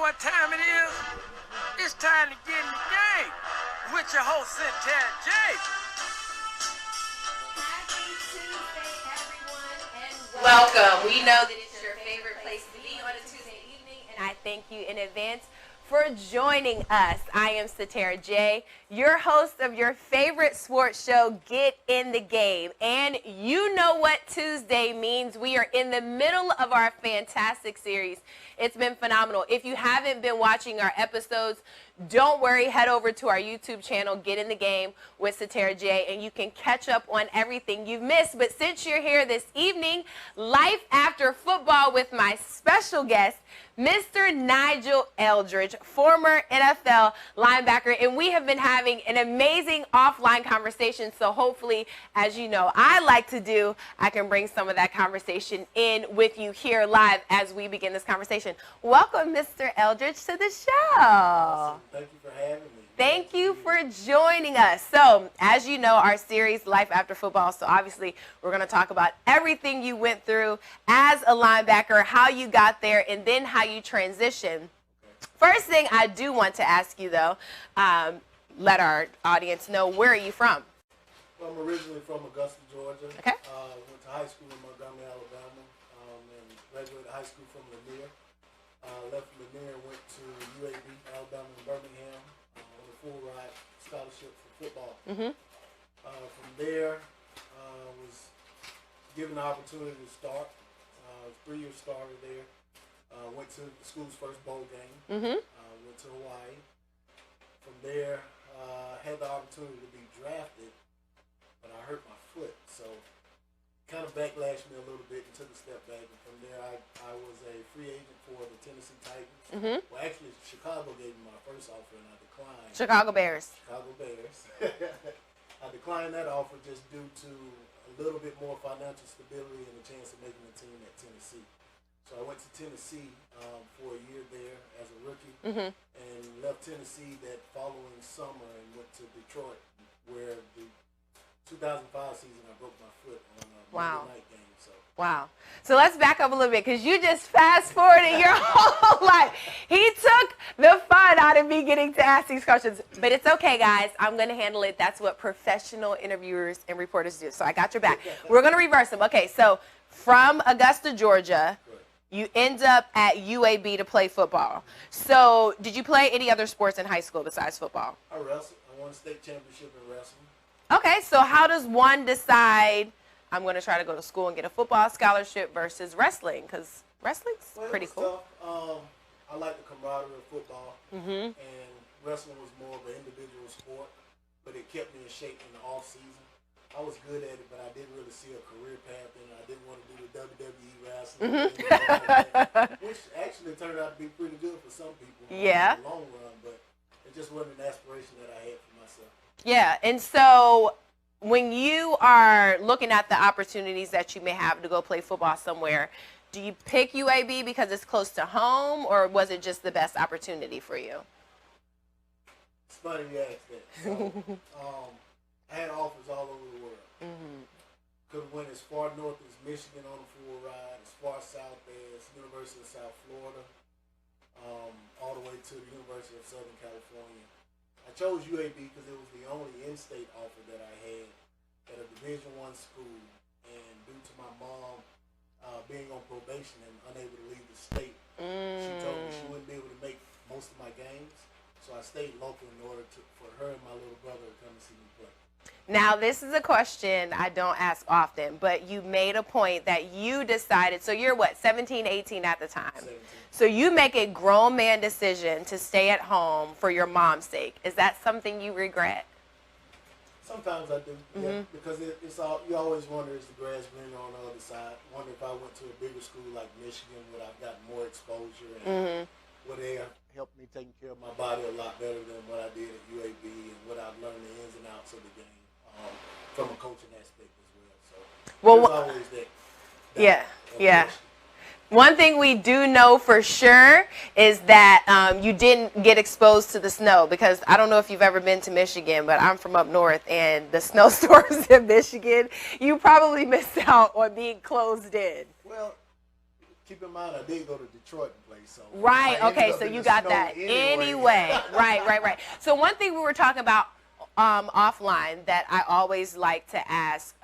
what time it is? It's time to get in the game with your host, Cynthia J. Happy Tuesday, everyone, and welcome. We know that it's your favorite place to be on a Tuesday evening, and I thank you in advance for joining us. I am Satara J, your host of your favorite sports show, Get in the Game. And you know what Tuesday means. We are in the middle of our fantastic series. It's been phenomenal. If you haven't been watching our episodes, don't worry. Head over to our YouTube channel, Get in the Game with Satara J, and you can catch up on everything you've missed. But since you're here this evening, Life After Football with my special guest, Mr. Nigel Eldridge, former NFL linebacker, and we have been having an amazing offline conversation, so hopefully, as you know, I like to do, I can bring some of that conversation in with you here live as we begin this conversation. Welcome, Mr. Eldridge, to the show. Awesome. Thank you for having me. Thank you for joining us. So, as you know, our series, Life After Football, so obviously we're going to talk about everything you went through as a linebacker, how you got there, and then how you transitioned. First thing I do want to ask you, though, let our audience know, where are you from? Well, I'm originally from Augusta, Georgia. Okay. Went to high school in Montgomery, Alabama, and graduated high school from Lanier. Left Lanier and went to UAB, Alabama, in Birmingham, on a full ride scholarship for football. Mm-hmm. From there, was given the opportunity to start. 3-year starter there. Went to the school's first bowl game. Mm-hmm. Went to Hawaii. From there, had the opportunity to be drafted, but I hurt my foot, so kind of backlashed me a little bit and took a step back. And from there, I was a free agent for the Tennessee Titans. Mm-hmm. Well, actually, Chicago gave me my first offer, and I declined. Chicago Bears. Chicago Bears. I declined that offer just due to a little bit more financial stability and a chance of making a team at Tennessee. So I went to Tennessee for a year there as a rookie, Mm-hmm. and left Tennessee that following summer and went to Detroit, where the 2005 season I broke my foot on a Wow. Monday night game. So Wow. So let's back up a little bit, because you just fast forwarded your whole life. He took the fun out of me getting to ask these questions. But it's okay, guys. I'm going to handle it. That's what professional interviewers and reporters do. So I got your back. We're going to reverse them. Okay, so from Augusta, Georgia, you end up at UAB to play football. So did you play any other sports in high school besides football? I wrestled. I won a state championship in wrestling. Okay, so how does one decide, I'm going to try to go to school and get a football scholarship versus wrestling? Because wrestling's pretty cool. Tough. I like the camaraderie of football, Mm-hmm. and wrestling was more of an individual sport, but it kept me in shape in the off season. I was good at it, but I didn't really see a career path in it. I didn't want to do the WWE wrestling, which actually turned out to be pretty good for some people Yeah. in the long run, but it just wasn't an aspiration that I had for myself. Yeah, and so when you are looking at the opportunities that you may have to go play football somewhere, do you pick UAB because it's close to home, or was it just the best opportunity for you? It's funny you ask that. So, I had offers all over the world. Mm-hmm. Could have went as far north as Michigan on a full ride, as far south as University of South Florida, all the way to the University of Southern California. I chose UAB because it was the only in-state offer that I had at a Division I school, and due to my mom being on probation and unable to leave the state, she told me she wouldn't be able to make most of my games, so I stayed local in order for her and my little brother to come and see me play. Now, this is a question I don't ask often, but you made a point that you decided, so you're what, 17, 18 at the time? 17. So you make a grown man decision to stay at home for your mom's sake. Is that something you regret? Sometimes I do, yeah, because it's all, you always wonder, is the grass greener on the other side? Wonder if I went to a bigger school like Michigan, would I have gotten more exposure, and would they have helped me taking care of my body a lot better than what I did at UAB, and would I have learned the ins and outs of the game from a coaching aspect as well. So there's always that yeah. question. One thing we do know for sure is that you didn't get exposed to the snow, because I don't know if you've ever been to Michigan, but I'm from up north, and the snowstorms in Michigan, you probably missed out on being closed in. Well, keep in mind, I did go to Detroit and play, so. Right, I ended okay, up so in you the got snow that. Anyway. Right. So one thing we were talking about offline that I always like to ask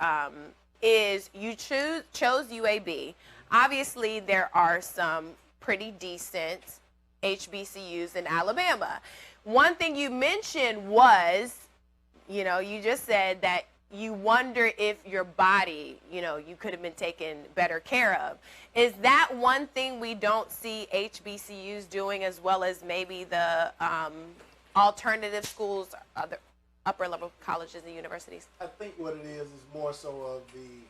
is you chose UAB. Obviously, there are some pretty decent HBCUs in Alabama. One thing you mentioned was, you just said that you wonder if your body, you could have been taken better care of. Is that one thing we don't see HBCUs doing as well as maybe the alternative schools, other upper level colleges and universities? I think what it is more so of the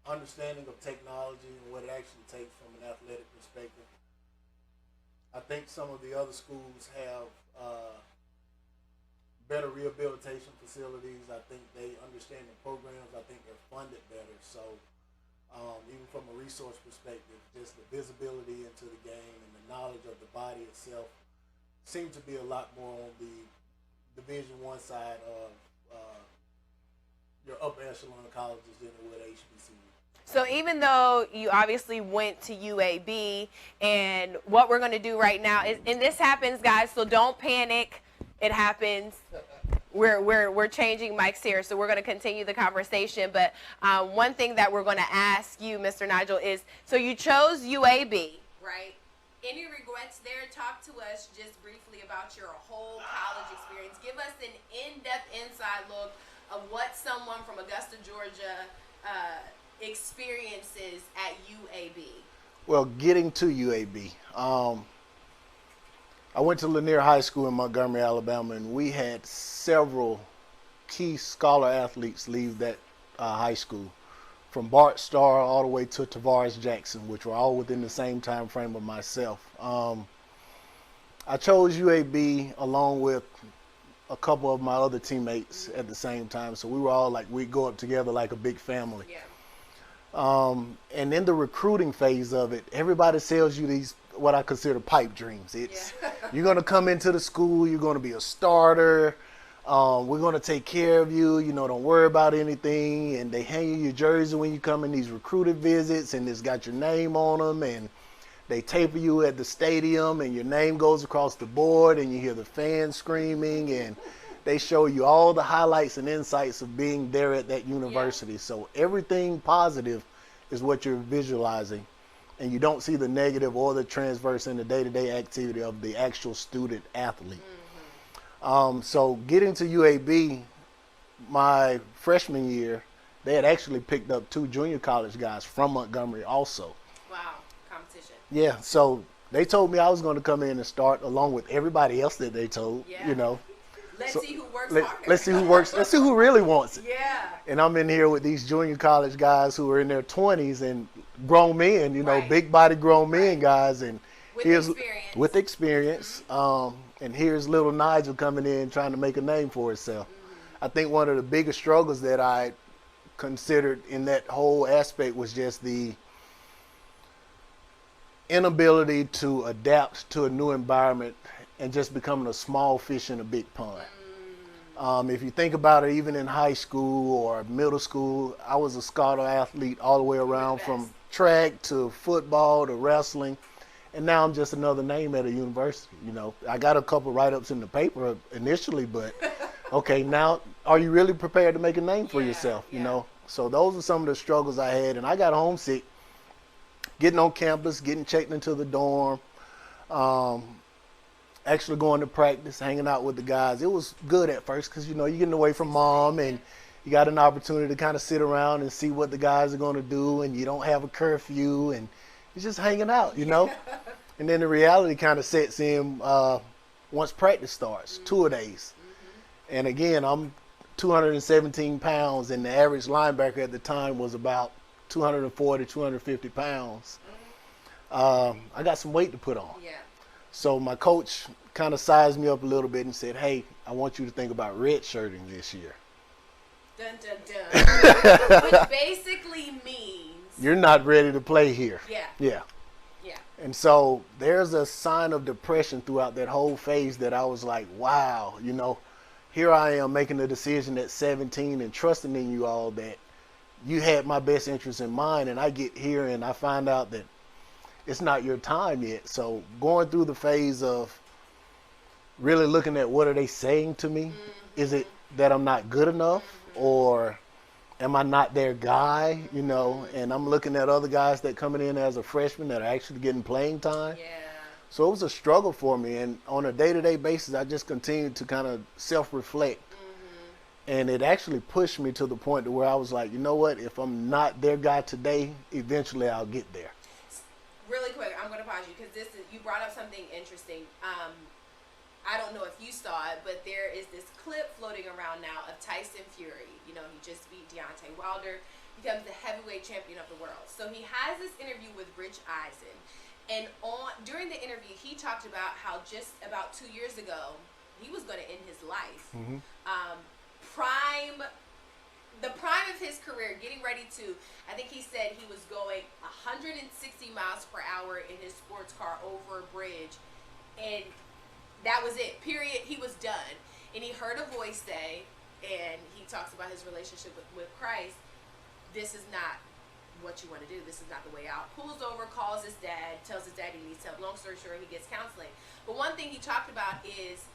understanding of technology and what it actually takes from an athletic perspective. I think some of the other schools have better rehabilitation facilities. I think they understand the programs. I think they're funded better. So even from a resource perspective, just the visibility into the game and the knowledge of the body itself seems to be a lot more on the Division I side of your upper echelon colleges than it would HBCU. So even though you obviously went to UAB, and what we're going to do right now is, and this happens, guys, so don't panic. It happens. We're changing mics here, so we're going to continue the conversation. But one thing that we're going to ask you, Mr. Nigel, is, so you chose UAB, right? Any regrets there? Talk to us just briefly about your whole college experience. Give us an in-depth inside look of what someone from Augusta, Georgia experiences at UAB. Well, getting to UAB, I went to Lanier High School in Montgomery, Alabama, and we had several key scholar athletes leave that high school, from Bart Starr all the way to Tavares Jackson, which were all within the same time frame of myself. I chose UAB along with a couple of my other teammates at the same time, so we were all like, we go up together like a big family. Yeah. And in the recruiting phase of it, everybody sells you these, what I consider pipe dreams. It's you're going to come into the school, you're going to be a starter, we're going to take care of you, don't worry about anything. And they hang you your jersey when you come in these recruited visits, and it's got your name on them, and they tape you at the stadium, and your name goes across the board, and you hear the fans screaming, and they show you all the highlights and insights of being there at that university. Yeah. So everything positive is what you're visualizing, and you don't see the negative or the transverse in the day-to-day activity of the actual student athlete. Mm-hmm. So getting to UAB, my freshman year, they had actually picked up 2 junior college guys from Montgomery also. Wow, competition. Yeah, so they told me I was going to come in and start along with everybody else that they told, Let's see who works harder. Let's see who works. Let's see who really wants it. Yeah. And I'm in here with these junior college guys who are in their 20s and grown men, right. big body grown men guys, and with experience. And here's little Nigel coming in trying to make a name for himself. Mm-hmm. I think one of the biggest struggles that I considered in that whole aspect was just the inability to adapt to a new environment and just becoming a small fish in a big pond. If you think about it, even in high school or middle school, I was a scholar athlete all the way around, from track to football to wrestling, and now I'm just another name at a university. I got a couple write-ups in the paper initially, but okay, now are you really prepared to make a name for yourself? So those are some of the struggles I had, and I got homesick getting on campus, getting checked into the dorm, actually going to practice, hanging out with the guys. It was good at first because, you're getting away from mom, and you got an opportunity to kind of sit around and see what the guys are going to do, and you don't have a curfew, and you're just hanging out, And then the reality kind of sets in once practice starts, 2-a-days. And again, I'm 217 pounds, and the average linebacker at the time was about 240, 250 pounds. I got some weight to put on. Yeah. So my coach kind of sized me up a little bit and said, hey, I want you to think about redshirting this year. Dun, dun, dun. Which basically means you're not ready to play here. Yeah. And so there's a sign of depression throughout that whole phase that I was like, wow, here I am making the decision at 17 and trusting in you all that you had my best interest in mind, and I get here and I find out that it's not your time yet. So going through the phase of really looking at what are they saying to me? Is it that I'm not good enough, or am I not their guy? You know, and I'm looking at other guys that coming in as a freshman that are actually getting playing time. Yeah. So it was a struggle for me, and on a day-to-day basis, I just continued to kind of self-reflect. And it actually pushed me to the point to where I was like, you know what? If I'm not their guy today, eventually I'll get there. Really quick, I'm going to pause you because you brought up something interesting. I don't know if you saw it, but there is this clip floating around now of Tyson Fury. You know, he just beat Deontay Wilder, becomes the heavyweight champion of the world. So he has this interview with Rich Eisen, and during the interview, he talked about how just about 2 years ago, he was going to end his life. The prime of his career, getting ready to, I think he said he was going 160 miles per hour in his sports car over a bridge, and that was it, period. He was done. And he heard a voice say, and he talks about his relationship with Christ, this is not what you want to do. This is not the way out. Pulls over, calls his dad, tells his dad he needs help. Long story short, he gets counseling. But one thing he talked about is,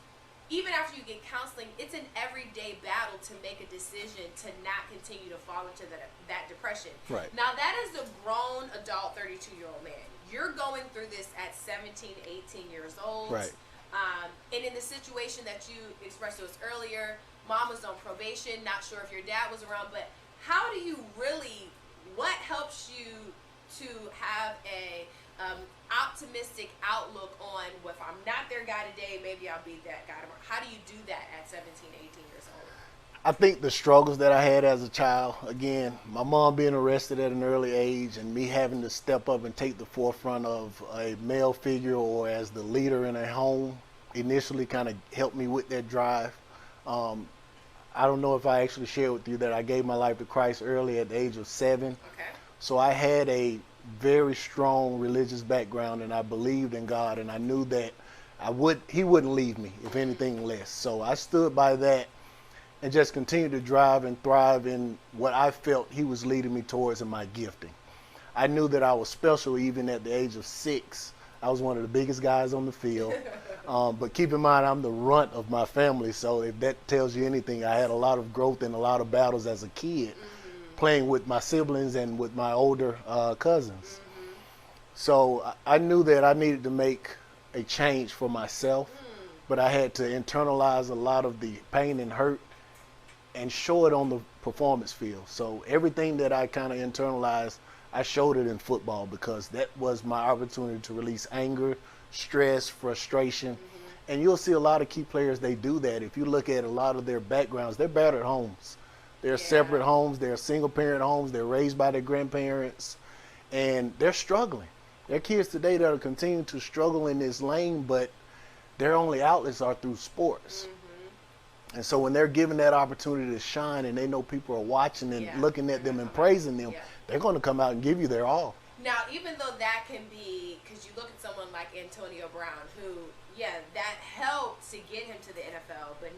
even after you get counseling, it's an everyday battle to make a decision to not continue to fall into that depression. Right. Now, that is a grown adult 32-year-old man. You're going through this at 17, 18 years old. Right. And in the situation that you expressed to us earlier, mom was on probation, not sure if your dad was around, but how do you really, what helps you to have a optimistic outlook on, well, if I'm not their guy today, maybe I'll be that guy tomorrow? How do you do that at 17, 18 years old? I think the struggles that I had as a child, again, my mom being arrested at an early age and me having to step up and take the forefront of a male figure or as the leader in a home initially kind of helped me with that drive. I don't know if I actually shared with you that I gave my life to Christ early at the age of 7. Okay. So I had a very strong religious background, and I believed in God, and I knew that He wouldn't leave me, if anything less. So I stood by that and just continued to drive and thrive in what I felt He was leading me towards in my gifting. I knew that I was special even at the age of 6. I was one of the biggest guys on the field. But keep in mind, I'm the runt of my family, so if that tells you anything, I had a lot of growth and a lot of battles as a kid, playing with my siblings and with my older cousins. So I knew that I needed to make a change for myself, but I had to internalize a lot of the pain and hurt and show it on the performance field. So everything that I kind of internalized, I showed it in football because that was my opportunity to release anger, stress, frustration. And you'll see a lot of key players, they do that. If you look at a lot of their backgrounds, they're battered homes. They're separate homes. They're single-parent homes. They're raised by their grandparents, and they're struggling. There are kids today that are continuing to struggle in this lane, but their only outlets are through sports. And so when they're given that opportunity to shine and they know people are watching and looking at them and praising them, they're going to come out and give you their all. Now, even though that can be, because you look at someone like Antonio Brown, who, that helped to get him to the NFL, but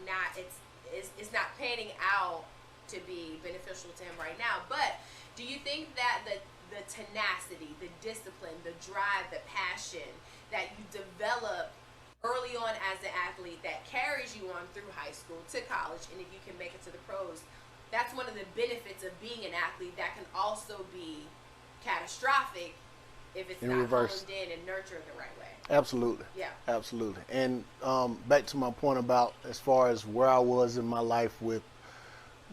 it's not panning out to be beneficial to him right now. But do you think that the tenacity, the discipline, the drive, the passion that you develop early on as an athlete that carries you on through high school to college, and if you can make it to the pros, that's one of the benefits of being an athlete that can also be catastrophic if it's not honed in and nurtured the right way? Absolutely. Yeah. Absolutely. And back to my point about as far as where I was in my life with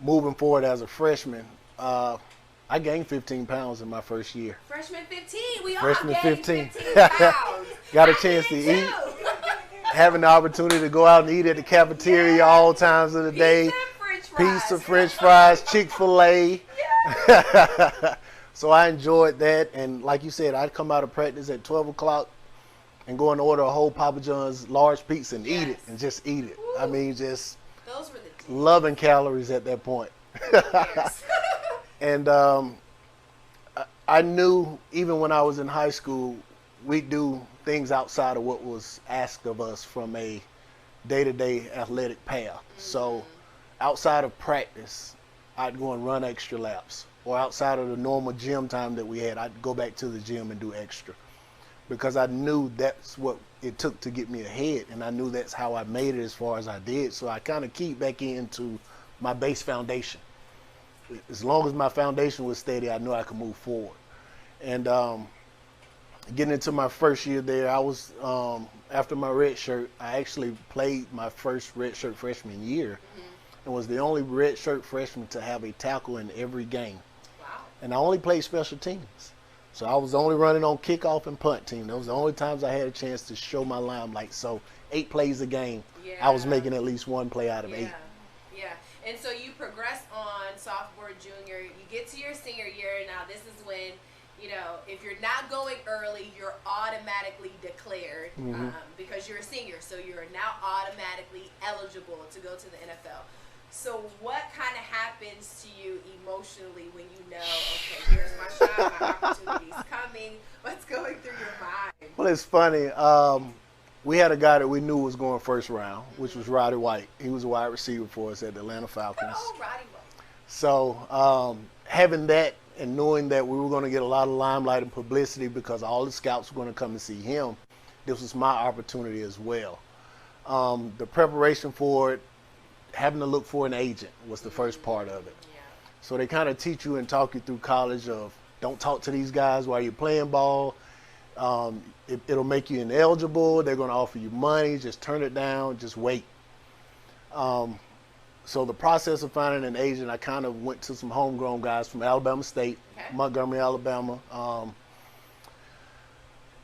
moving forward as a freshman, I gained 15 pounds in my first year. Freshman 15. We all Freshman gained 15. 15 pounds. Got a chance to eat. Having the opportunity to go out and eat at the cafeteria all times of the day. Pizza, French fries, Chick-fil-A. Yeah. So I enjoyed that. And like you said, I'd come out of practice at 12 o'clock and go and order a whole Papa John's large pizza and eat it and just eat it. Woo. I mean, just those were the loving calories at that point. And I knew even when I was in high school, we'd do things outside of what was asked of us from a day-to-day athletic path. So outside of practice, I'd go and run extra laps. Or outside of the normal gym time that we had, I'd go back to the gym and do extra. because I knew that's what it took to get me ahead, and I knew that's how I made it as far as I did. So I kind of keyed back into my base foundation. As long as my foundation was steady, I knew I could move forward. And getting into my first year there, I was after my red shirt, I actually played my first red shirt freshman year, and was the only red shirt freshman to have a tackle in every game. Wow. And I only played special teams. So I was only running on kickoff and punt team. Those were the only times I had a chance to show my limelight. So 8 plays a game, I was making at least 1 play out of 8. Yeah. And so you progress on sophomore, junior. You get to your senior year. Now this is when, if you're not going early, you're automatically declared because you're a senior. So you're now automatically eligible to go to the NFL. So what kind of happens to you emotionally when you know, okay, here's my shot, my opportunity's coming? What's going through your mind? Well, it's funny. We had a guy that we knew was going first round, which was Roddy White. He was a wide receiver for us at the Atlanta Falcons. Oh, Roddy White. So having that and knowing that we were going to get a lot of limelight and publicity because all the scouts were going to come and see him, this was my opportunity as well. The preparation for it, having to look for an agent was the first part of it. Yeah. So they kind of teach you and talk you through college of don't talk to these guys while you're playing ball. It'll make you ineligible. They're going to offer you money. Just turn it down. Just wait. So the process of finding an agent, I kind of went to some homegrown guys from Alabama State, Montgomery, Alabama.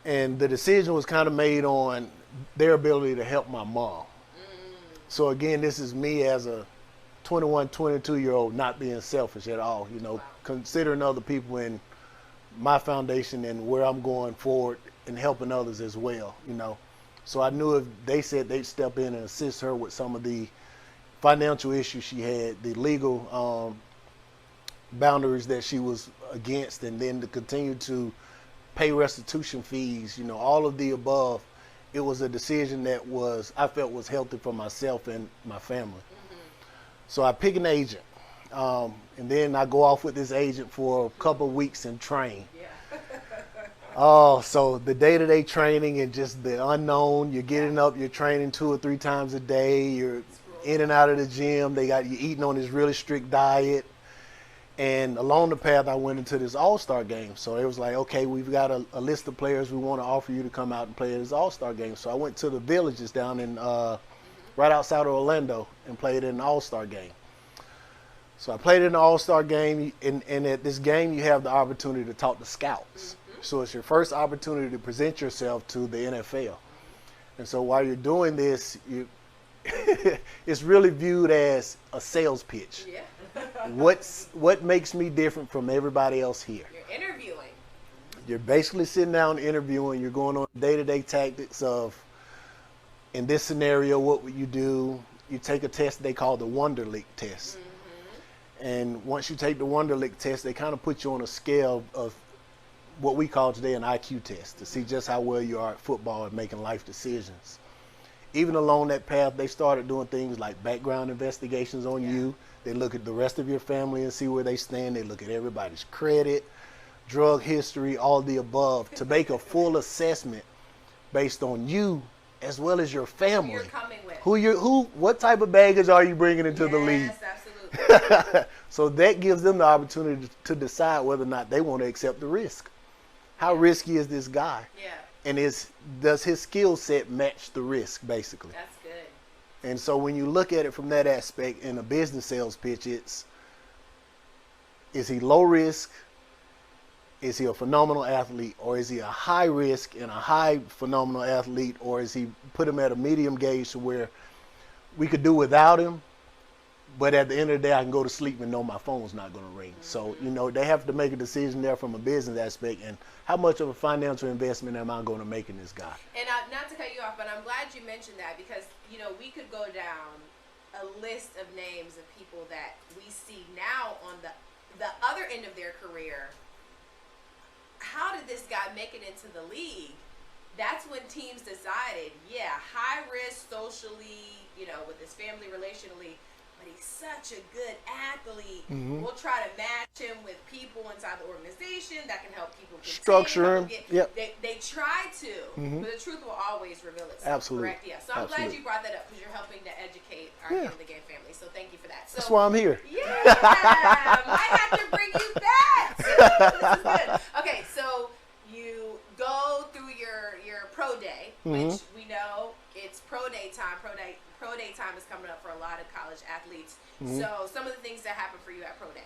And the decision was kind of made on their ability to help my mom. So again, this is me as a 21, 22-year-old not being selfish at all, considering other people in my foundation and where I'm going forward and helping others as well, So I knew if they said they'd step in and assist her with some of the financial issues she had, the legal boundaries that she was against, and then to continue to pay restitution fees, all of the above, it was a decision that I felt was healthy for myself and my family. So I pick an agent, and then I go off with this agent for a couple of weeks and train. So the day-to-day training and just the unknown, you're getting up, you're training 2 or 3 times a day, you're in and out of the gym, they got you eating on this really strict diet. And along the path, I went into this All-Star game. So it was like, okay, we've got a list of players we want to offer you to come out and play at this All-Star game. So I went to the Villages down in right outside of Orlando and played in an All-Star game. So I played in the All-Star game, and at this game, you have the opportunity to talk to scouts. So it's your first opportunity to present yourself to the NFL. And so while you're doing this, it's really viewed as a sales pitch. Yeah. What makes me different from everybody else here? You're interviewing. You're basically sitting down interviewing. You're going on day-to-day tactics of, in this scenario, what would you do? You take a test they call the Wonderlic test. And once you take the Wonderlic test, they kind of put you on a scale of what we call today an IQ test to see just how well you are at football and making life decisions. Even along that path, they started doing things like background investigations on you. They look at the rest of your family and see where they stand. They look at everybody's credit, drug history, all the above to make a full assessment based on you as well as your family. Who you're coming with. What type of baggage are you bringing into the league? Yes, absolutely. So that gives them the opportunity to decide whether or not they want to accept the risk. How risky is this guy? Yeah. And does his skill set match the risk, basically? That's good. And so when you look at it from that aspect in a business sales pitch, is he low risk? Is he a phenomenal athlete? Or is he a high risk and a high phenomenal athlete? Or is he put him at a medium gauge to where we could do without him, but at the end of the day, I can go to sleep and know my phone's not going to ring. So, they have to make a decision there from a business aspect and how much of a financial investment am I going to make in this guy? And not to cut you off, but I'm glad you mentioned that because, we could go down a list of names of people that we see now on the other end of their career. How did this guy make it into the league? That's when teams decided, high risk socially, with his family relationally. but he's such a good athlete. Mm-hmm. We'll try to match him with people inside the organization that can help people continue, structure him. Yep. They try to, Mm-hmm. but the truth will always reveal itself. Absolutely. Correct? Yeah. So I'm glad you brought that up because you're helping to educate our Game of the Game family. So thank you for that. So, That's why I'm here. Yeah, I have to bring you back. This is good. Okay, so you go through your pro day, which we know it's pro day time. Pro day time is coming up for a lot of college athletes. So some of the things that happen for you at pro day.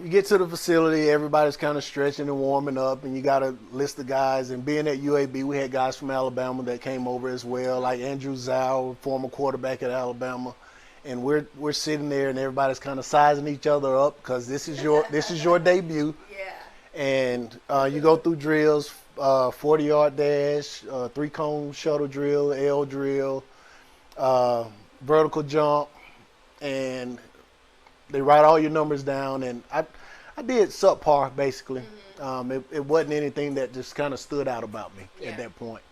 You get to the facility, everybody's kind of stretching and warming up, and you got a list of guys. And being at UAB, we had guys from Alabama that came over as well, like Andrew Zhao, former quarterback at Alabama. And we're sitting there, and everybody's kind of sizing each other up because this is your debut. Yeah. And you go through drills, 40-yard dash, 3-cone shuttle drill, L drill, vertical jump, and they write all your numbers down. And I did subpar, basically. It wasn't anything that just kind of stood out about me at that point.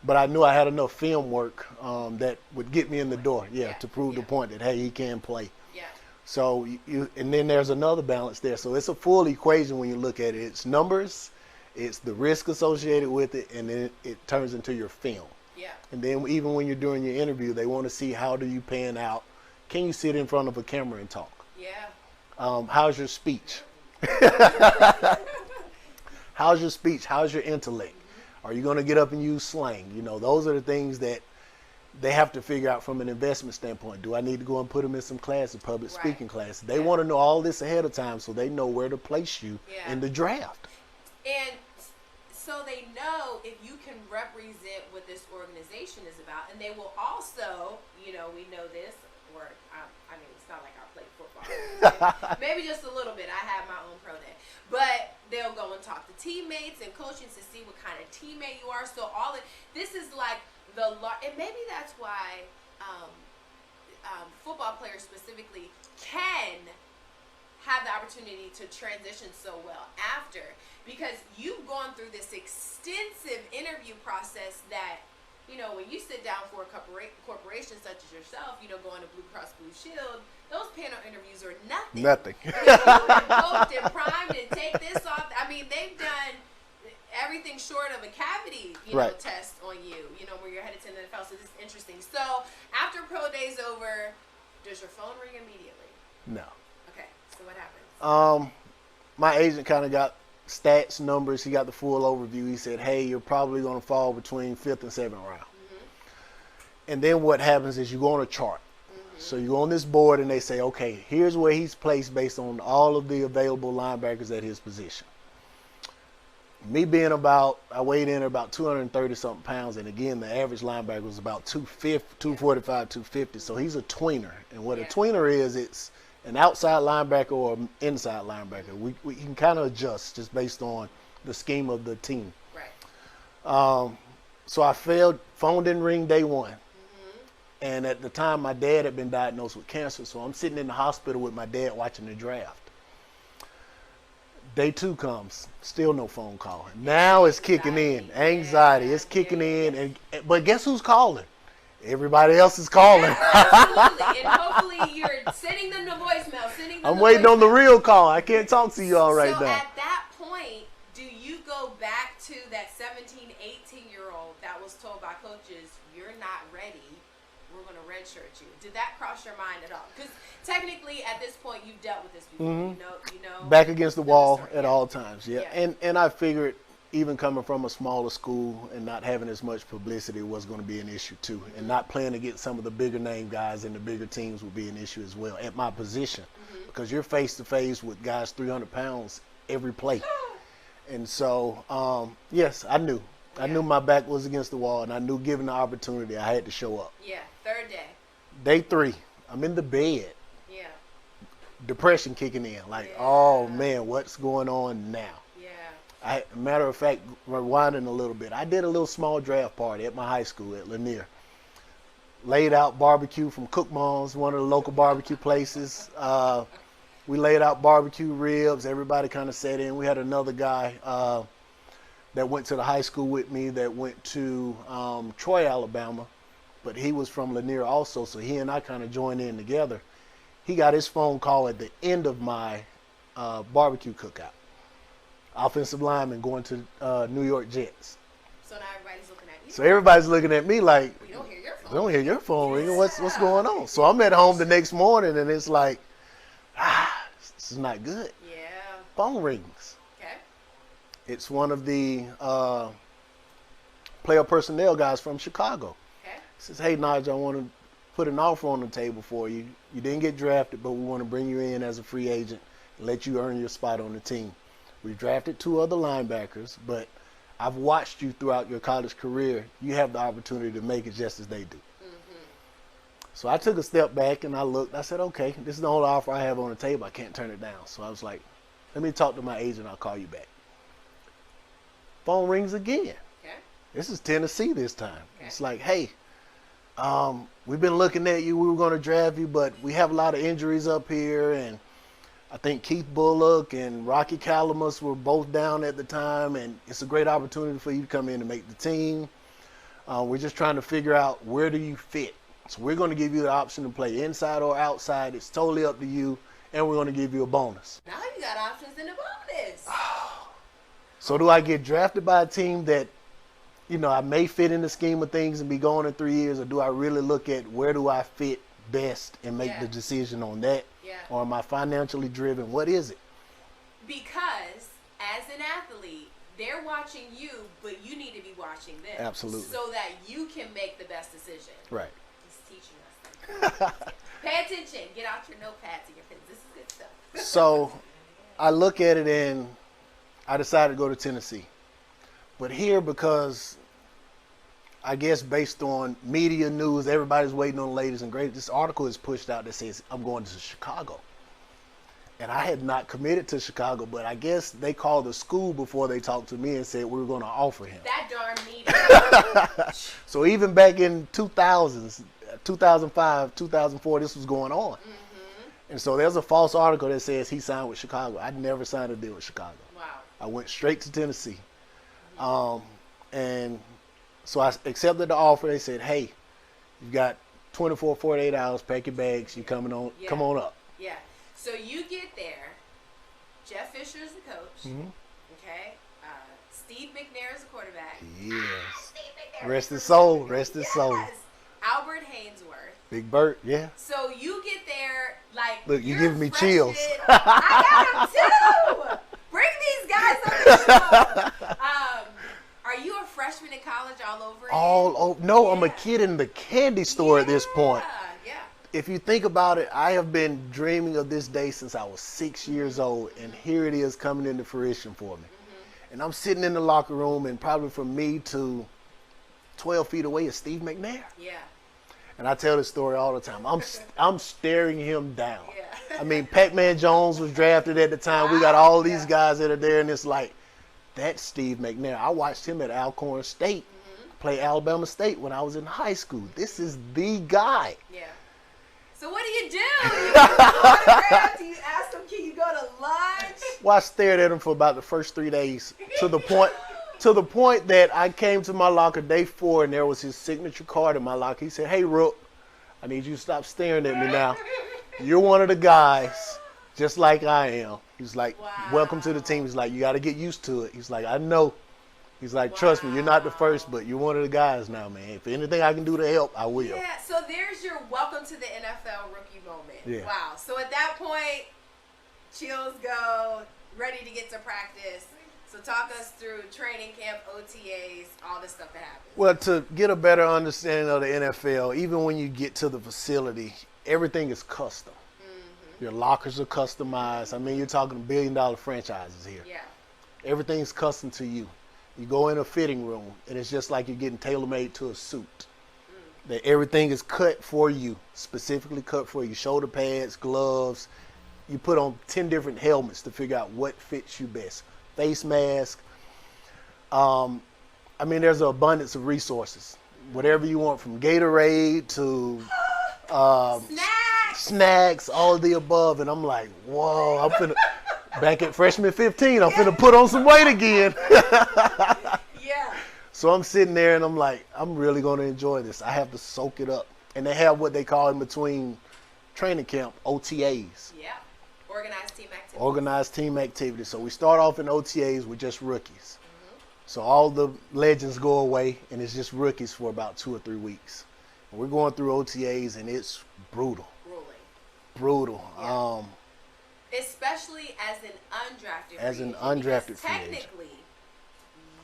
But I knew I had enough film work that would get me in the door, to prove the point that, hey, he can play. Yeah. So and then there's another balance there. So it's a full equation when you look at it. It's numbers, it's the risk associated with it, and then it turns into your film. Yeah. And then even when you're doing your interview, they want to see how do you pan out. Can you sit in front of a camera and talk? Yeah. How's your speech? How's your speech? How's your intellect? Are you going to get up and use slang? You know, those are the things that they have to figure out from an investment standpoint. Do I need to go and put them in some classes, public speaking classes? They want to know all this ahead of time so they know where to place you in the draft. And so they know if you can represent what this organization is about. And they will also, we know this, or I mean, it's not like I play football. Maybe just a little bit. I have my own pro day. But they'll go and talk to teammates and coaches to see what kind of teammate you are. So this is like and maybe that's why football players specifically can have the opportunity to transition so well after, because you've gone through this extensive interview process that, when you sit down for a corporation such as yourself, going to Blue Cross Blue Shield, those panel interviews are nothing. Nothing. You've been poked and primed and take this off. I mean, they've done everything short of a cavity, test on you, where you're headed to the NFL. So this is interesting. So after pro day's over, does your phone ring immediately? No. Okay. So what happens? My agent kind of got stats, numbers. He got the full overview. He said, hey, you're probably going to fall between 5th and 7th round. And then what happens is you go on a chart. So you go on this board and they say, okay, here's where he's placed based on all of the available linebackers at his position. Me being I weighed in at about 230-something pounds. And again, the average linebacker was about 245, 250. So he's a tweener. And what a tweener is, it's an outside linebacker or an inside linebacker. We can kind of adjust just based on the scheme of the team. Right. So I failed. Phone didn't ring day one. And at the time, my dad had been diagnosed with cancer. So I'm sitting in the hospital with my dad watching the draft. Day 2 comes, still no phone call. Now it's kicking in. Anxiety, it's kicking in. But guess who's calling? Everybody else is calling. Absolutely. And hopefully you're sending them the voicemail. I'm waiting on the real call. I can't talk to you all right now. So at that point, do you go back to that 17, 18-year-old that was told by coaches, you're not ready, we're going to redshirt you? Did that cross your mind at all? Because technically, at this point, you've dealt with this before. You know. Back against the wall at all times, And I figured, even coming from a smaller school and not having as much publicity was going to be an issue too. And not playing against some of the bigger name guys and the bigger teams would be an issue as well at my position. Because you're face to face with guys 300 pounds every play. And so, yes, I knew. I knew my back was against the wall, and I knew given the opportunity, I had to show up. Yeah, third day. Day 3, I'm in the bed. Yeah. Depression kicking in. Like, oh, man, what's going on now? Matter of fact, rewinding a little bit, I did a little small draft party at my high school at Lanier. Laid out barbecue from Cook Mom's, one of the local barbecue places. We laid out barbecue ribs. Everybody kind of sat in. We had another guy that went to the high school with me that went to Troy, Alabama, but he was from Lanier also, so he and I kind of joined in together. He got his phone call at the end of my barbecue cookout. Offensive lineman going to New York Jets. So now everybody's looking at you. So everybody's looking at me like, we don't hear your phone. we don't hear your phone ringing. What's going on? So I'm at home the next morning, and it's like, this is not good. Yeah. Phone rings. Okay. It's one of the player personnel guys from Chicago. Okay. He says, hey, Nigel, I want to put an offer on the table for you. You didn't get drafted, but we want to bring you in as a free agent and let you earn your spot on the team. We've drafted 2 other linebackers, but I've watched you throughout your college career. You have the opportunity to make it just as they do. Mm-hmm. So I took a step back and I looked. I said, okay, this is the only offer I have on the table. I can't turn it down. So I was like, let me talk to my agent. I'll call you back. Phone rings again. Okay. This is Tennessee this time. Okay. It's like, hey, we've been looking at you. We were going to draft you, but we have a lot of injuries up here. And I think Keith Bullock and Rocky Calamus were both down at the time. And it's a great opportunity for you to come in and make the team. We're just trying to figure out where do you fit. So we're going to give you the option to play inside or outside. It's totally up to you. And we're going to give you a bonus. Now you got options in the bonus. So do I get drafted by a team that, you know, I may fit in the scheme of things and be gone in 3 years, or do I really look at where do I fit best and make the decision on that? Yeah. Or am I financially driven? What is it? Because as an athlete, they're watching you, but you need to be watching them. Absolutely. So that you can make the best decision. Right. He's teaching us. Pay attention. Get out your notepads and your pens. This is good stuff. So I look at it and I decided to go to Tennessee. But here, because I guess based on media news, everybody's waiting on the latest and greatest. This article is pushed out that says I'm going to Chicago. And I had not committed to Chicago, but I guess they called the school before they talked to me and said we were going to offer him. That darn meeting. So even back in 2000s, 2005, 2004, this was going on. Mm-hmm. And so there's a false article that says he signed with Chicago. I never signed a deal with Chicago. Wow. I went straight to Tennessee. And so I accepted the offer. They said, hey, you've got 24, 48 hours, pack your bags, you're coming on, come on up. Yeah. So you get there. Jeff Fisher is the coach. Mm-hmm. Okay. Steve McNair is the quarterback. Yes. Steve McNair. Rest his soul. Rest his soul. Albert Hainsworth. Big Bert, yeah. So you get there like. Look, you're giving me chills. I got them too. Bring these guys on the show. Are you a freshman in college all over again? No, I'm a kid in the candy store at this point. Yeah. If you think about it, I have been dreaming of this day since I was 6 years old, and here it is coming into fruition for me. Mm-hmm. And I'm sitting in the locker room, and probably from me to 12 feet away is Steve McNair. Yeah. And I tell this story all the time. I'm staring him down. Yeah. I mean, Pac-Man Jones was drafted at the time. We got all these guys that are there, and it's like, that's Steve McNair. I watched him at Alcorn State play Alabama State when I was in high school. This is the guy. Yeah. So what do? You get an autograph? Do you ask him, can you go to lunch? Well, I stared at him for about the first 3 days to the point that I came to my locker day 4 and there was his signature card in my locker. He said, hey, Rook, I need you to stop staring at me now. You're one of the guys, just like I am. He's like, welcome to the team. He's like, you got to get used to it. He's like, I know. He's like, trust me, you're not the first, but you're one of the guys now, man. If anything I can do to help, I will. Yeah, so there's your welcome to the NFL rookie moment. Yeah. Wow. So at that point, chills go, ready to get to practice. So talk us through training camp, OTAs, all this stuff that happens. Well, to get a better understanding of the NFL, even when you get to the facility, everything is custom. Mm-hmm. Your lockers are customized. I mean, you're talking $1 billion franchises here. Yeah. Everything's custom to you. You go in a fitting room, and it's just like you're getting tailor-made to a suit. That everything is cut for you, specifically cut for you. Shoulder pads, gloves. You put on 10 different helmets to figure out what fits you best. Face mask. I mean, there's an abundance of resources. Whatever you want, from Gatorade to snacks, all of the above. And I'm like, whoa, I'm finna, back at freshman 15, I'm finna put on some weight again. Yeah. So I'm sitting there and I'm like, I'm really going to enjoy this. I have to soak it up. And they have what they call in between training camp, OTAs. Yeah. Organized team activity. Organized team activity. So we start off in OTAs with just rookies. So all the legends go away and it's just rookies for about 2 or 3 weeks. And we're going through OTAs and it's brutal. Brutal. Yeah. Especially as an undrafted free agent. Technically,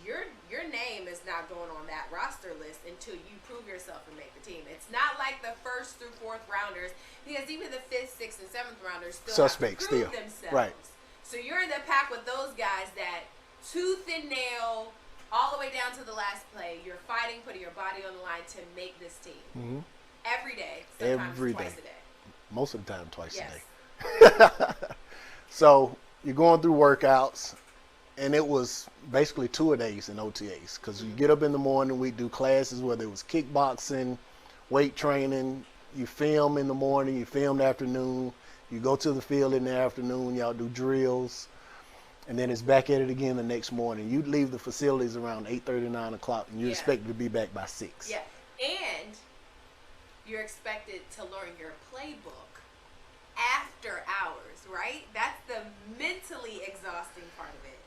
your name is not going on that roster list until you prove yourself and make the team. It's not like the 1st through 4th rounders, because even the 5th, 6th, and 7th rounders still suspects have to prove themselves. Right. So you're in the pack with those guys that tooth and nail all the way down to the last play. You're fighting, putting your body on the line to make this team. Mm-hmm. Every day, sometimes twice a day. Most of the time, twice a day. So you're going through workouts, and it was basically 2-a-days in OTAs, because you get up in the morning, we do classes, whether it was kickboxing, weight training. You film in the morning, you film in the afternoon, you go to the field in the afternoon, y'all do drills, and then it's back at it again the next morning. You'd leave the facilities around 8:30, 9 o'clock, and you're expected to be back by 6. Yeah, and you're expected to learn your playbook after hours, right? That's the mentally exhausting part of it.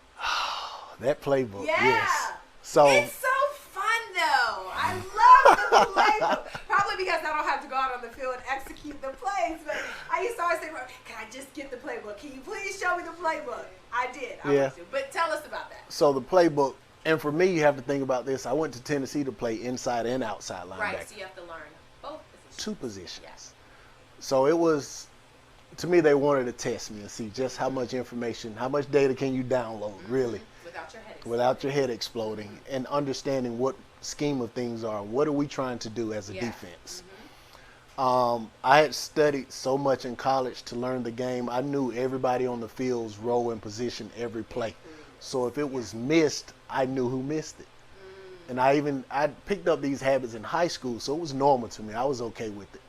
That playbook, yeah. Yes. So it's so fun, though. I love the playbook. Probably because I don't have to go out on the field and execute the plays, but I used to always say, can I just get the playbook? Can you please show me the playbook? I did. I want to. But tell us about that. So the playbook, and for me, you have to think about this. I went to Tennessee to play inside and outside linebacker. Right, so you have to learn both positions. 2 positions. Yes. So it was, to me, they wanted to test me and see just how much information, how much data can you download, really. Without your head exploding, and understanding what scheme of things are. What are we trying to do as a defense? I had studied so much in college to learn the game. I knew everybody on the field's role and position every play. So if it was missed, I knew who missed it. And I picked up these habits in high school, so it was normal to me. I was okay with it.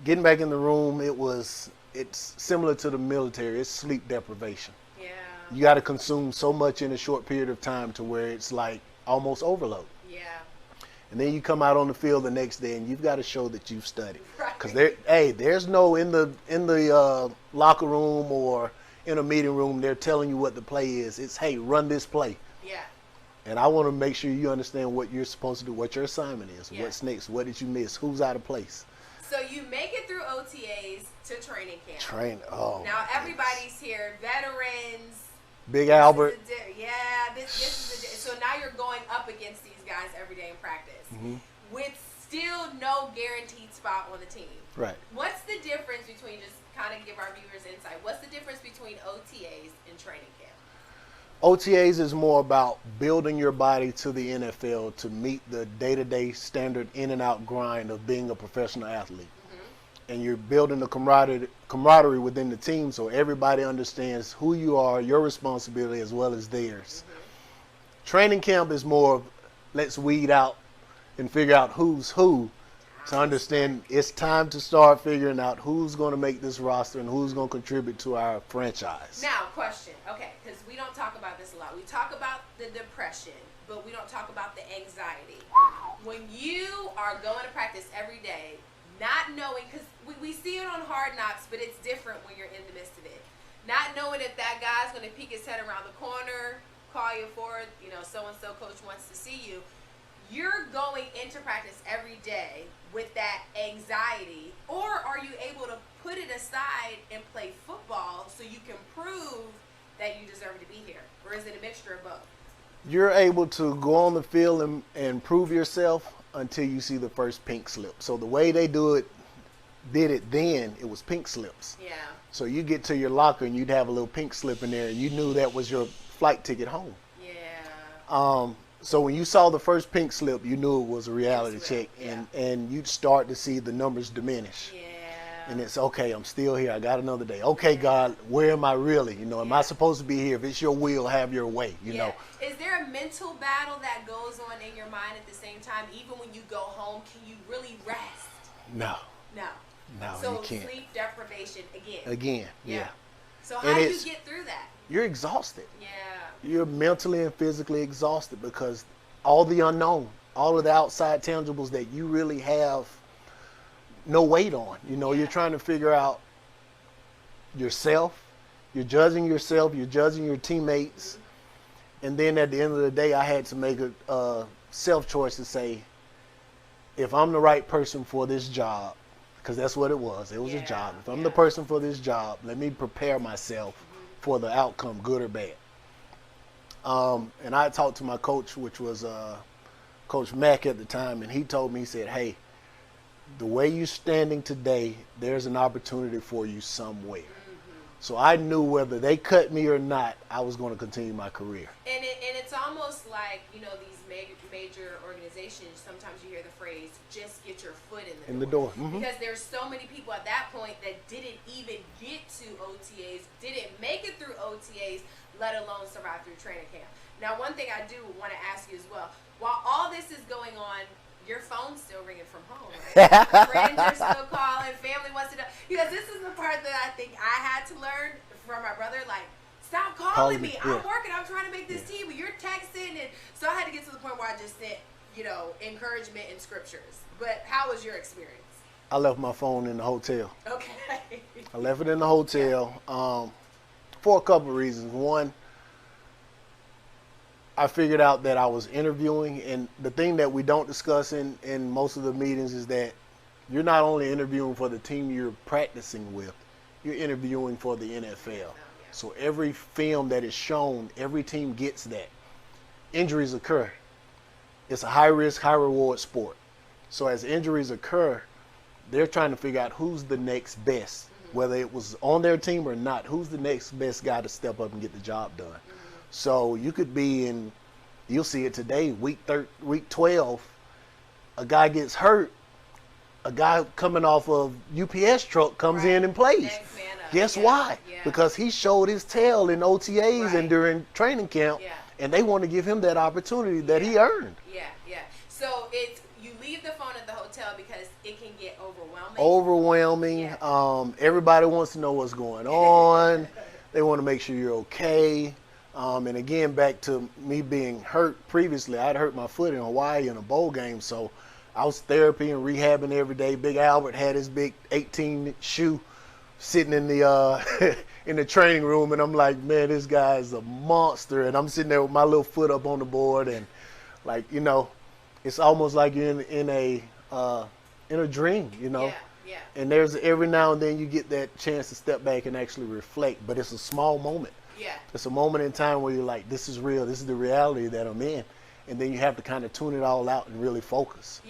Getting back in the room, it's similar to the military. It's sleep deprivation. You got to consume so much in a short period of time to where it's like almost overload. Yeah. And then you come out on the field the next day and you've got to show that you've studied. Because there's no in the locker room or in a meeting room they're telling you what the play is. It's, hey, run this play. Yeah. And I want to make sure you understand what you're supposed to do, what your assignment is, what's next, what did you miss, who's out of place. So you make it through OTAs to training camp. Now everybody's here, veterans. Big Albert. This is so now you're going up against these guys every day in practice with still no guaranteed spot on the team. Right. What's the difference between, just kind of give our viewers insight, what's the difference between OTAs and training camp? OTAs is more about building your body to the NFL to meet the day-to-day standard in and out grind of being a professional athlete. And you're building the camaraderie within the team so everybody understands who you are, your responsibility, as well as theirs. Training camp is more of, let's weed out and figure out who's who, to understand it's time to start figuring out who's going to make this roster and who's going to contribute to our franchise. Now, question. Okay, because we don't talk about this a lot. We talk about the depression, but we don't talk about the anxiety. When you are going to practice every day, not knowing, because we see it on Hard Knocks, but it's different when you're in the midst of it. Not knowing if that guy's going to peek his head around the corner, call you forward, so-and-so coach wants to see you. You're going into practice every day with that anxiety, or are you able to put it aside and play football so you can prove that you deserve to be here? Or is it a mixture of both? You're able to go on the field and prove yourself until you see the first pink slip. So the way they did it then, it was pink slips. Yeah. So you get to your locker and you'd have a little pink slip in there and you knew that was your flight ticket home. Yeah. So when you saw the first pink slip, you knew it was a reality check, and you'd start to see the numbers diminish. Yeah. And it's, okay, I'm still here. I got another day. Okay, God, where am I really? Am I supposed to be here? If it's your will, have your way, you know. Is there a mental battle that goes on in your mind at the same time? Even when you go home, can you really rest? No. No, so you can't. Sleep deprivation again. Yeah. So how do you get through that? You're exhausted. Yeah. You're mentally and physically exhausted because all the unknown, all of the outside tangibles that you really have no weight on. You know, you're trying to figure out yourself, you're judging yourself, you're judging your teammates. And then at the end of the day, I had to make a self-choice to say, if I'm the right person for this job, because that's what it was. It was a job. If I'm the person for this job, let me prepare myself for the outcome, good or bad. And I talked to my coach, which was Coach Mack at the time, and he told me, he said, hey, the way you're standing today, there's an opportunity for you somewhere. So I knew whether they cut me or not, I was going to continue my career. And it's almost like, you know, these major organizations, sometimes you hear the phrase, just get your foot in the door. Because there's so many people at that point that didn't even get to OTAs, didn't make it through OTAs, let alone survive through training camp. Now, one thing I do want to ask you as well, while all this is going on, your phone's still ringing from home, right? Friends are still calling, family wants to know. Because this is the part that I think I had to learn from my brother, like, stop calling me. I'm working, I'm trying to make this team, but you're texting. And so I had to get to the point where I just sent, you know, encouragement and scriptures. But how was your experience? I left my phone in the hotel. Okay. I left it in the hotel for a couple of reasons. One, I figured out that I was interviewing, and the thing that we don't discuss in most of the meetings is that you're not only interviewing for the team you're practicing with, you're interviewing for the NFL. So every film that is shown, every team gets that. Injuries occur. It's a high-risk, high-reward sport. So as injuries occur, they're trying to figure out who's the next best, whether it was on their team or not, who's the next best guy to step up and get the job done. So you could be in, you'll see it today, week 12, a guy gets hurt, a guy coming off of UPS truck comes in and plays. Guess why? Because he showed his tail in OTAs and during training camp, and they want to give him that opportunity that he earned. So it's, you leave the phone at the hotel because it can get overwhelming. Everybody wants to know what's going on. They want to make sure you're okay. And again, back to me being hurt previously, I'd hurt my foot in Hawaii in a bowl game, so I was therapy and rehabbing every day. Big Albert had his big 18 shoe sitting in the in the training room, and I'm like, man, this guy is a monster. And I'm sitting there with my little foot up on the board, and like, you know, it's almost like you're in a dream, you know. And there's every now and then you get that chance to step back and actually reflect, but it's a small moment. It's a moment in time where you're like, this is real, this is the reality that I'm in. And then you have to kind of tune it all out and really focus.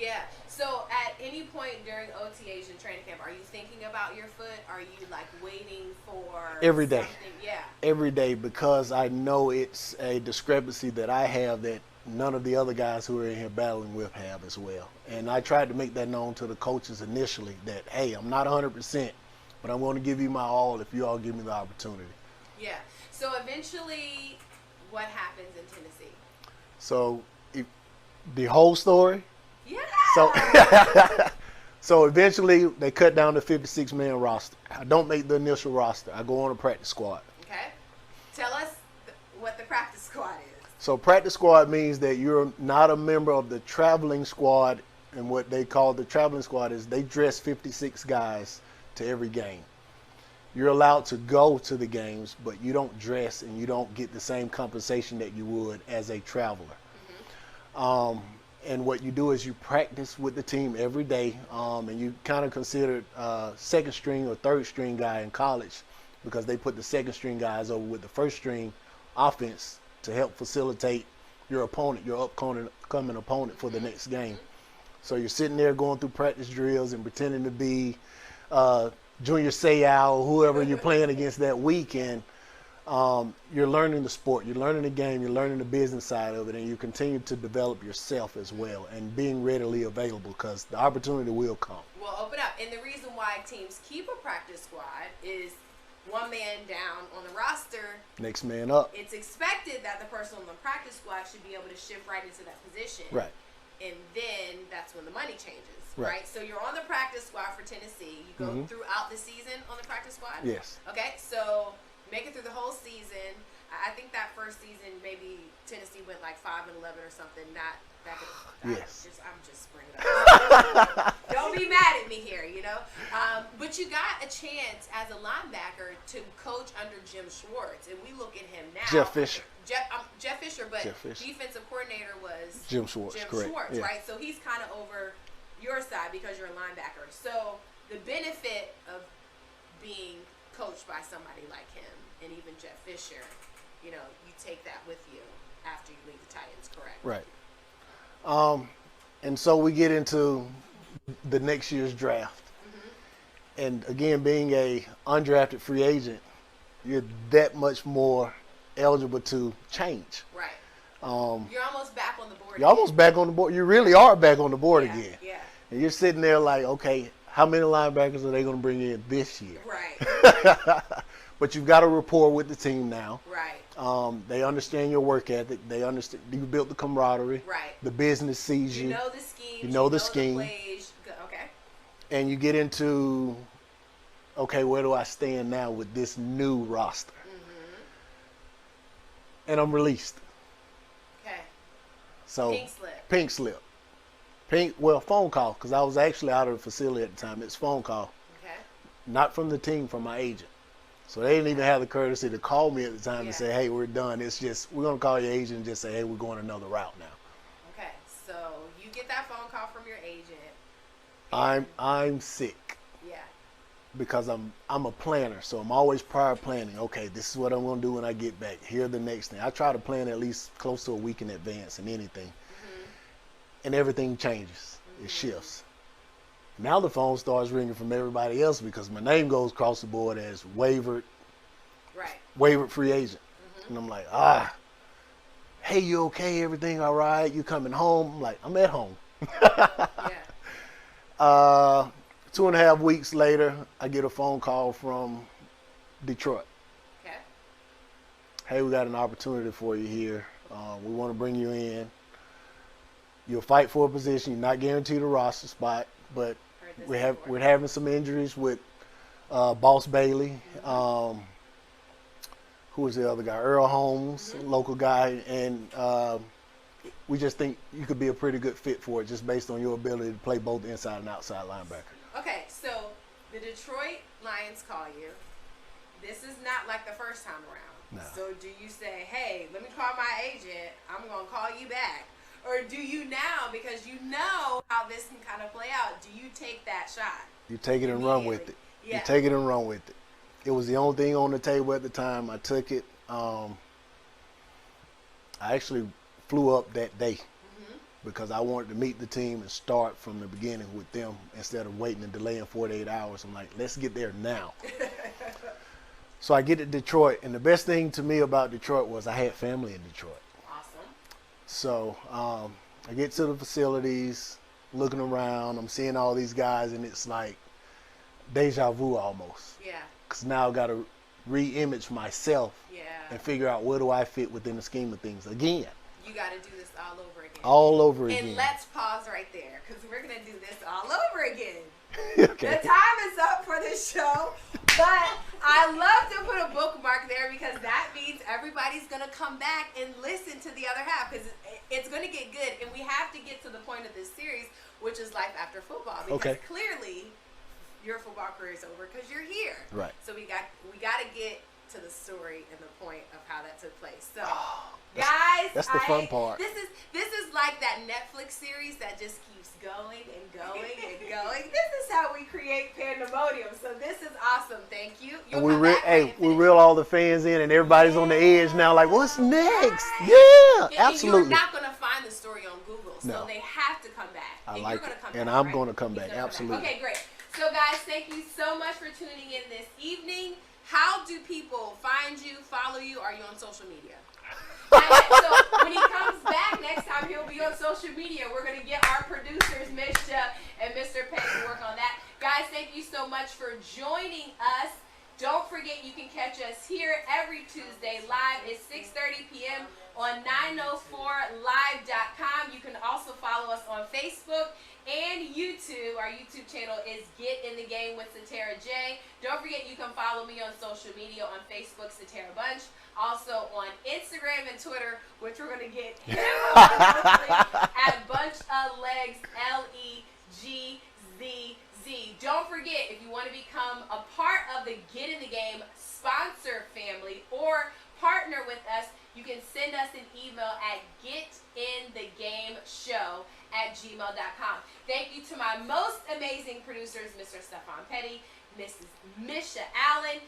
So at any point during OTAs and training camp, are you thinking about your foot? Are you like waiting for every day? Something? Every day, because I know it's a discrepancy that I have that none of the other guys who are in here battling with have as well. And I tried to make that known to the coaches initially that, hey, I'm not 100%, but I'm going to give you my all if you all give me the opportunity. So eventually, what happens in Tennessee? So the whole story? So eventually they cut down to 56-man roster. I don't make the initial roster. I go on a practice squad. Tell us what the practice squad is. So practice squad means that you're not a member of the traveling squad, and what they call the traveling squad is they dress 56 guys to every game. You're allowed to go to the games, but you don't dress and you don't get the same compensation that you would as a traveler. And what you do is you practice with the team every day, and you kind of considered second string or third string guy in college because they put the second string guys over with the first string offense to help facilitate your opponent, your upcoming opponent for the next game. So you're sitting there going through practice drills and pretending to be Junior Seau or whoever you're playing against that week, and you're learning the sport, you're learning the game, you're learning the business side of it, and you continue to develop yourself as well and being readily available because the opportunity will come. Well, open up. And the reason why teams keep a practice squad is one man down on the roster. Next man up. It's expected that the person on the practice squad should be able to shift right into that position. And then that's when the money changes. So you're on the practice squad for Tennessee. You go throughout the season on the practice squad? Yes. Okay, so make it through the whole season. I think that first season, maybe Tennessee went like 5-11 or something. Not that. Yes. I'm just bringing it up. Don't be mad at me here, you know. But you got a chance as a linebacker to coach under Jim Schwartz, and we look at him now. Jeff Fisher. Jeff Fisher, but Jeff Fisher. defensive coordinator was Jim Schwartz. Correct. Yeah. Right? So he's kind of over your side because you're a linebacker. So the benefit of being coached by somebody like him and even Jeff Fisher, you know, you take that with you after you leave the Titans, correct? Right. And so we get into the next year's draft. Mm-hmm. And again, being a undrafted free agent, you're that much more eligible to change. Right. You're almost back on the board. You're almost back on the board. You really are back on the board again. Yeah. And you're sitting there like, okay, how many linebackers are they going to bring in this year? Right. But you've got a rapport with the team now. Right. They understand your work ethic. They understand you built the camaraderie. Right. The business sees you. You know the scheme. You know the scheme. The plays. Okay. And you get into, okay, where do I stand now with this new roster? Mm-hmm. And I'm released. Okay. So Pink slip. Phone call, because I was actually out of the facility at the time. It's phone call. Okay. Not from the team, from my agent. So they didn't even have the courtesy to call me at the time and say, hey, we're done. It's just, we're going to call your agent and just say, hey, we're going another route now. Okay. So you get that phone call from your agent. I'm sick. Yeah. Because I'm a planner, so I'm always prior planning. Okay, this is what I'm going to do when I get back. Here's the next thing. I try to plan at least close to a week in advance in anything. Mm-hmm. And everything changes. Mm-hmm. It shifts. Now the phone starts ringing from everybody else because my name goes across the board as wavered free agent. Mm-hmm. And I'm like, hey, you okay? Everything all right? You coming home? I'm like, I'm at home. Yeah. 2.5 weeks later, I get a phone call from Detroit. Okay. Hey, we got an opportunity for you here. We want to bring you in. You'll fight for a position. You're not guaranteed a roster spot, but we're having some injuries with Boss Bailey. Who was the other guy? Earl Holmes, local guy, and we just think you could be a pretty good fit for it just based on your ability to play both inside and outside linebacker. Okay, so the Detroit Lions call you. This is not like the first time around. No. So do you say, hey, let me call my agent. I'm going to call you back. Or do you now, because you know how this can kind of play out, do you take that shot? You take it and run with it. Yeah. You take it and run with it. It was the only thing on the table at the time. I took it. I actually flew up that day because I wanted to meet the team and start from the beginning with them instead of waiting and delaying 48 hours. I'm like, let's get there now. So I get to Detroit, and the best thing to me about Detroit was I had family in Detroit. Awesome. So I get to the facilities, looking around, I'm seeing all these guys, and it's like deja vu almost. Yeah. Because now I've got to re-image myself and figure out where do I fit within the scheme of things again. You got to do this all over again. All over again. And let's pause right there because we're going to do this all over again. Okay. The time is up for this show, but I love to put a bookmark there because that means everybody's going to come back and listen to the other half because it's going to get good, and we have to get to the point of this series, which is life after football, because clearly your football career is over because you're here. Right. So we got to get to the story and the point of how that took place. So, guys, that's the fun part. This is like that Netflix series that just keeps going and going and going. This is how we create pandemonium. So this is awesome. Thank you. And we reel all the fans in, and everybody's on the edge now, like, what's next? Yeah, absolutely. You're not going to find the story on Google, so they have to come back. I and like you're it, come and back, I'm going to come back. Absolutely. Okay, great. So, guys, thank you so much for tuning in this evening. How do people find you, follow you? Are you on social media? So when he comes back next time, he'll be on social media. We're going to get our producers, Misha and Mr. Penn, to work on that. Guys, thank you so much for joining us. Don't forget you can catch us here every Tuesday live at 6:30 p.m. on 904live.com. You can also follow us on Facebook and YouTube. Our YouTube channel is Get in the Game with Satara J. Don't forget you can follow me on social media on Facebook, Satara Bunch. Also on Instagram and Twitter, which we're going to get at Bunch of Legs, LEGZZ. Don't forget, if you want to become a part of the Get in the Game sponsor family or partner with us, you can send us an email at getinthegameshow@gmail.com. Thank you to my most amazing producers, Mr. Stefan Petty, Mrs. Misha Allen,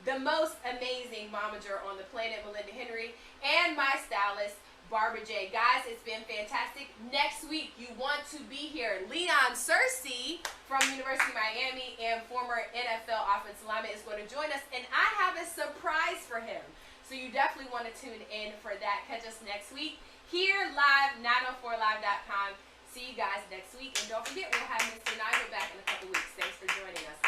the most amazing momager on the planet, Melinda Henry, and my stylist, Barbara J. Guys, it's been fantastic. Next week, you want to be here. Leon Searcy from University of Miami and former NFL offensive lineman is going to join us, and I have a surprise for him. So you definitely want to tune in for that. Catch us next week here live, 904live.com. See you guys next week. And don't forget, we'll have Mr. Nigel back in a couple weeks. Thanks for joining us.